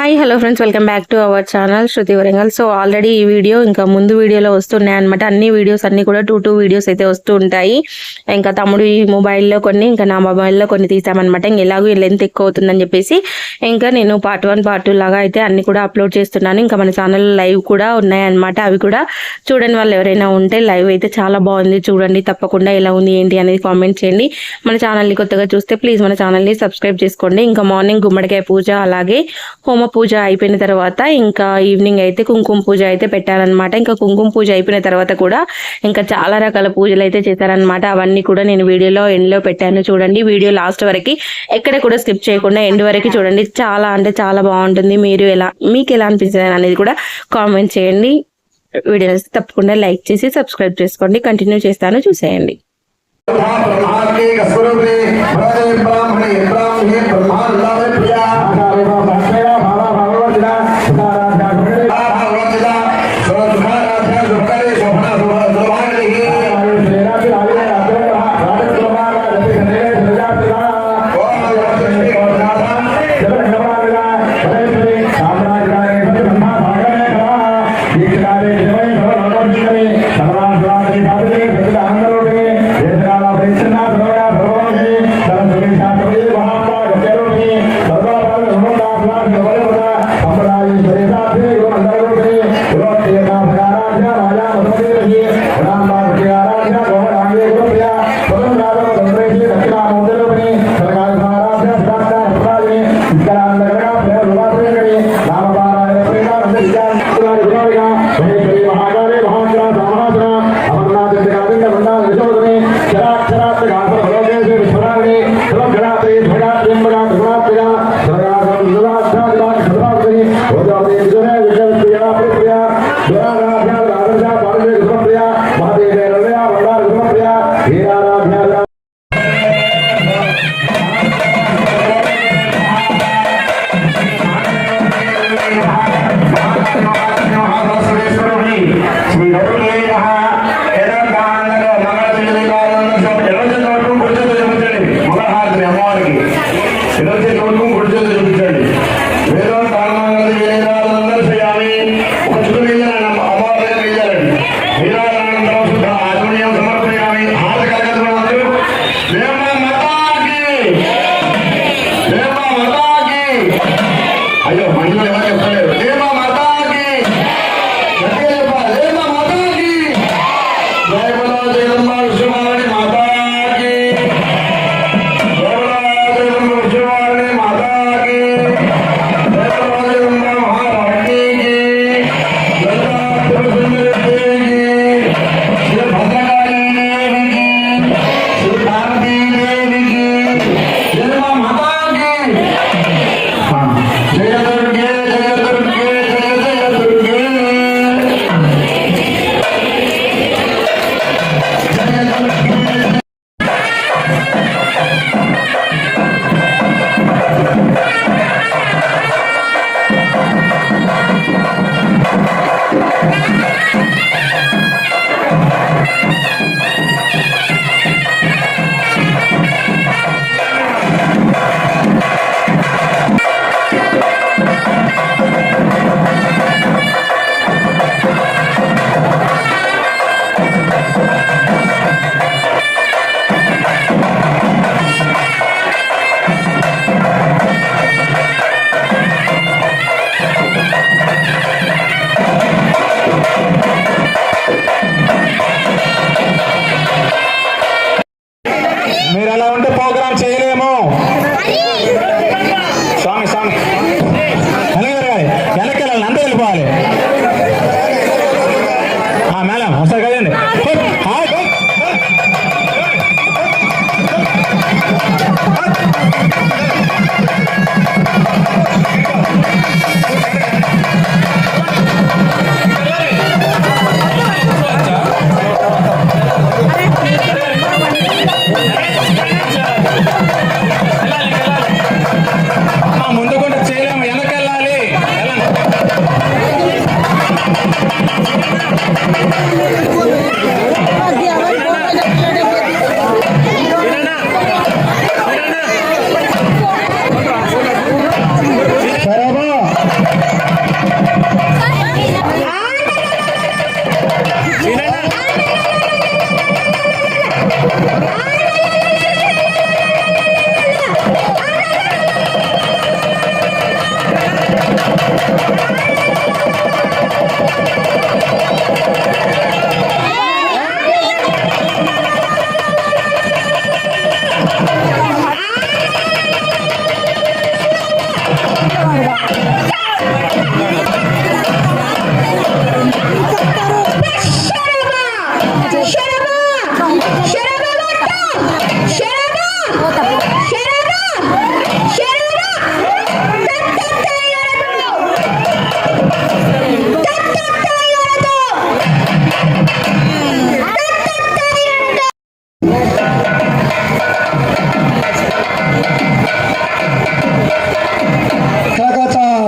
Hi hello friends, welcome back to our channel Shruti Warangal. So already ఈ video ఇంకా ముందు వీడియోలో వస్తున్నాయి అనమాట. అన్ని వీడియోస్ అన్ని కూడా టూ వీడియోస్ అయితే వస్తూ ఉంటాయి. ఇంకా తమ్ముడు ఈ మొబైల్లో కొన్ని, ఇంకా నా మొబైల్లో కొన్ని తీసామన్నమాట. ఇంక ఎలాగో లెంత్ ఎక్కువ అవుతుందని చెప్పేసి ఇంకా నేను పార్ట్ 1 పార్ట్ 2 లాగా అయితే అన్ని కూడా అప్లోడ్ చేస్తున్నాను. ఇంకా మన ఛానల్ లైవ్ కూడా ఉన్నాయన్నమాట. అవి కూడా చూడండి, వాళ్ళు ఎవరైనా ఉంటే లైవ్ అయితే చాలా బాగుంది, చూడండి. తప్పకుండా ఎలా ఉంది ఏంటి అనేది కామెంట్ చేయండి. మన ఛానల్ని కొత్తగా చూస్తే ప్లీజ్ మన ఛానల్ని సబ్స్క్రైబ్ చేసుకోండి. ఇంకా మార్నింగ్ గుమ్మడికాయ పూజ, అలాగే హోమ పూజ అయిపోయిన తర్వాత ఇంకా ఈవినింగ్ అయితే కుంకుమ పూజ అయితే పెట్టారనమాట. ఇంకా కుంకుమ పూజ అయిపోయిన తర్వాత కూడా ఇంకా చాలా రకాల పూజలు అయితే చేశారనమాట. అవన్నీ కూడా నేను వీడియోలో ఎండ్లో పెట్టాను, చూడండి. వీడియో లాస్ట్ వరకు ఎక్కడ కూడా స్కిప్ చేయకుండా ఎండ్ వరకు చూడండి. చాలా అంటే చాలా బాగుంటుంది. మీకు ఎలా అనిపించింది అనేది కూడా కామెంట్ చేయండి. వీడియోని తప్పకుండా లైక్ చేసి సబ్స్క్రైబ్ చేసుకోండి. కంటిన్యూ చేస్తాను, చూసేయండి. వేదో తాళమంగళ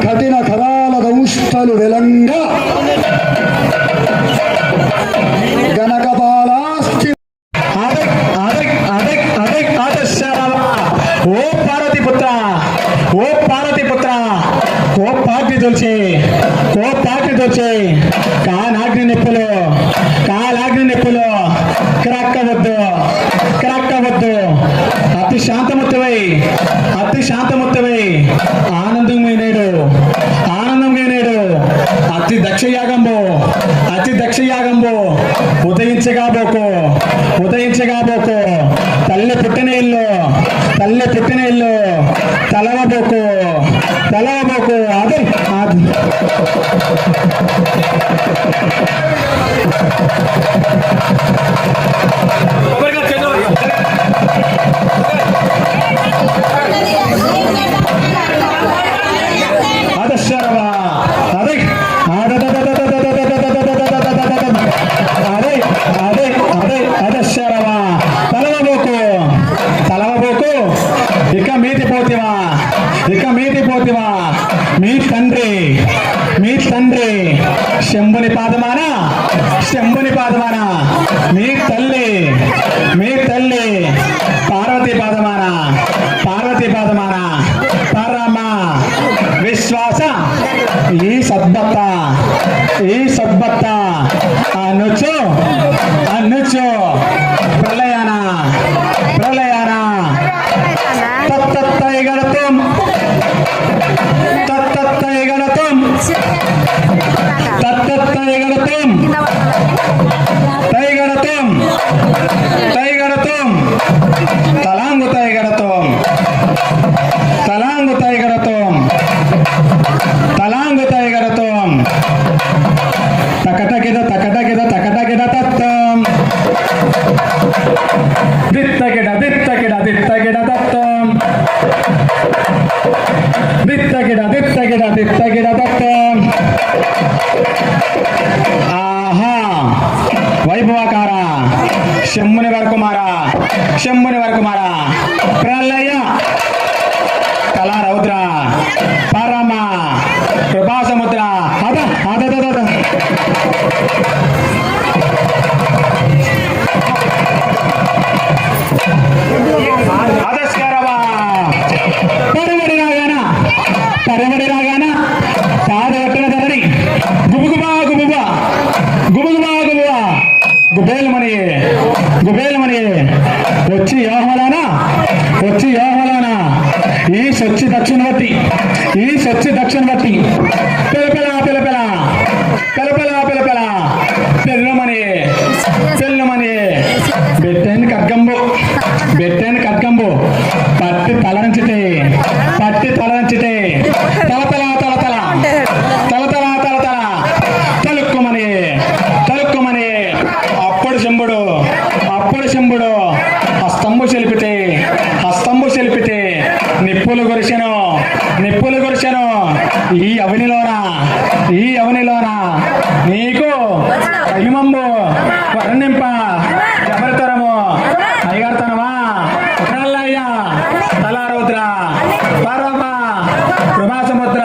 కఠిన కరాల దంష్టలు వెలంగా గణకపాలాస్తి ఓ పార్వతి పుత్ర, ఓ పార్వతి పుత్ర, ఓ పార్టీ తొలిచే, ఓ పార్టీ తొలిచే, కాలాగ్ని నొప్పులు, కాలాగ్ని నొప్పులు, క్రక్కవద్దు, క్రక్కవద్దు, అతి శాంతముత్తవై, అతి శాంతముత్తవై, ఆనందంగా నేడు, ఆనందంగా నేడు, అతి దక్ష యాగంబు, అతి దక్ష యాగంబు, ఉదయించగాబోకు, ఉదయించగాబోకు, తల్లి పుట్టిన ఇల్లు, తల్లి పుట్టిన ఇల్లు, తలవబోకు, తలవబోకు, అదే అదశరవా, అదే అదే అదే అదే అదశరవా, తలవబోకు, తలవబోకు, ఇక మీది పోతివా, ఇక మీది పోతివా, మీ తండ్రి, మీ తండ్రి శంభుని పాదమాన, శంభుని పాదమాన, మీ తల్లి, మీ తల్లి పార్వతీ పాదమాన, పార్వతీ పాదమాన, పరమ విశ్వాస ఈ సద్భక్త, ఈ సద్భక్త అనుచు, అనుచు ప్రళయాన, ప్రళయాన తత్తైగడతం, తత్తైగడతం, తత్తైగడతం, తైగడతం, తైగడతం, తలాంగు తైగడతం, తలాంగు తైగడతం, తలాంగు తైగడతం, తకటకిద తకటకిద తకటకిద తత్తం, దిత్తకిడ దిత్తకిడ దిత్తకిడ తత్తం, దిత్తకిడ దిత్తకిడ దిత్తకిడ తత్తం. ఆహా వైభవకార శంభుని వరకుమార, శంభుని వరకుమార, ప్రళయ కళా రౌద్ర, పరమ కృపా సముద్ర, అద అద అదస్కరవా, పరవడి రాగాన, పరవడి రాగాన పాదవట్టన ధరణి, గుబుగుబా గుబుబా, గుబుగుబా గుబుబా, గుబేలమని, గుబేలమని వచ్చి యోహలానా, వచ్చి యోహలానా, ఈ సొచ్చి దక్షిణవతి, ఈ సొచ్చి దక్షిణవతి, పిలపిల పిలపిల, పిలపిల పిలపిల, పెళ్ళమని, పెళ్ళమని, బెట్టని ఖడ్గంబు, బెట్టని ఖడ్గంబు, పట్టి తలంచితే, పట్టి తలంచితే, తలతల తలతల, తలతల తలతల, తలుక్కుమని, తలుక్కుమని, అప్పుడు శంభుడు, అప్పుడు శంభుడు హస్తంబు చెలిపితే, హస్తంబు చెలిపితే నిప్పులు గురిసెను, నిప్పులు గురిసెను, ఈ అవనిలోన, ఈ అవనిలోన నీకు అహిమంబు వర్ణింప ఎవరితరము అయ్యగారుతనమా, ప్రళయ తలారౌద్ర, పరమ కృపాసముద్ర,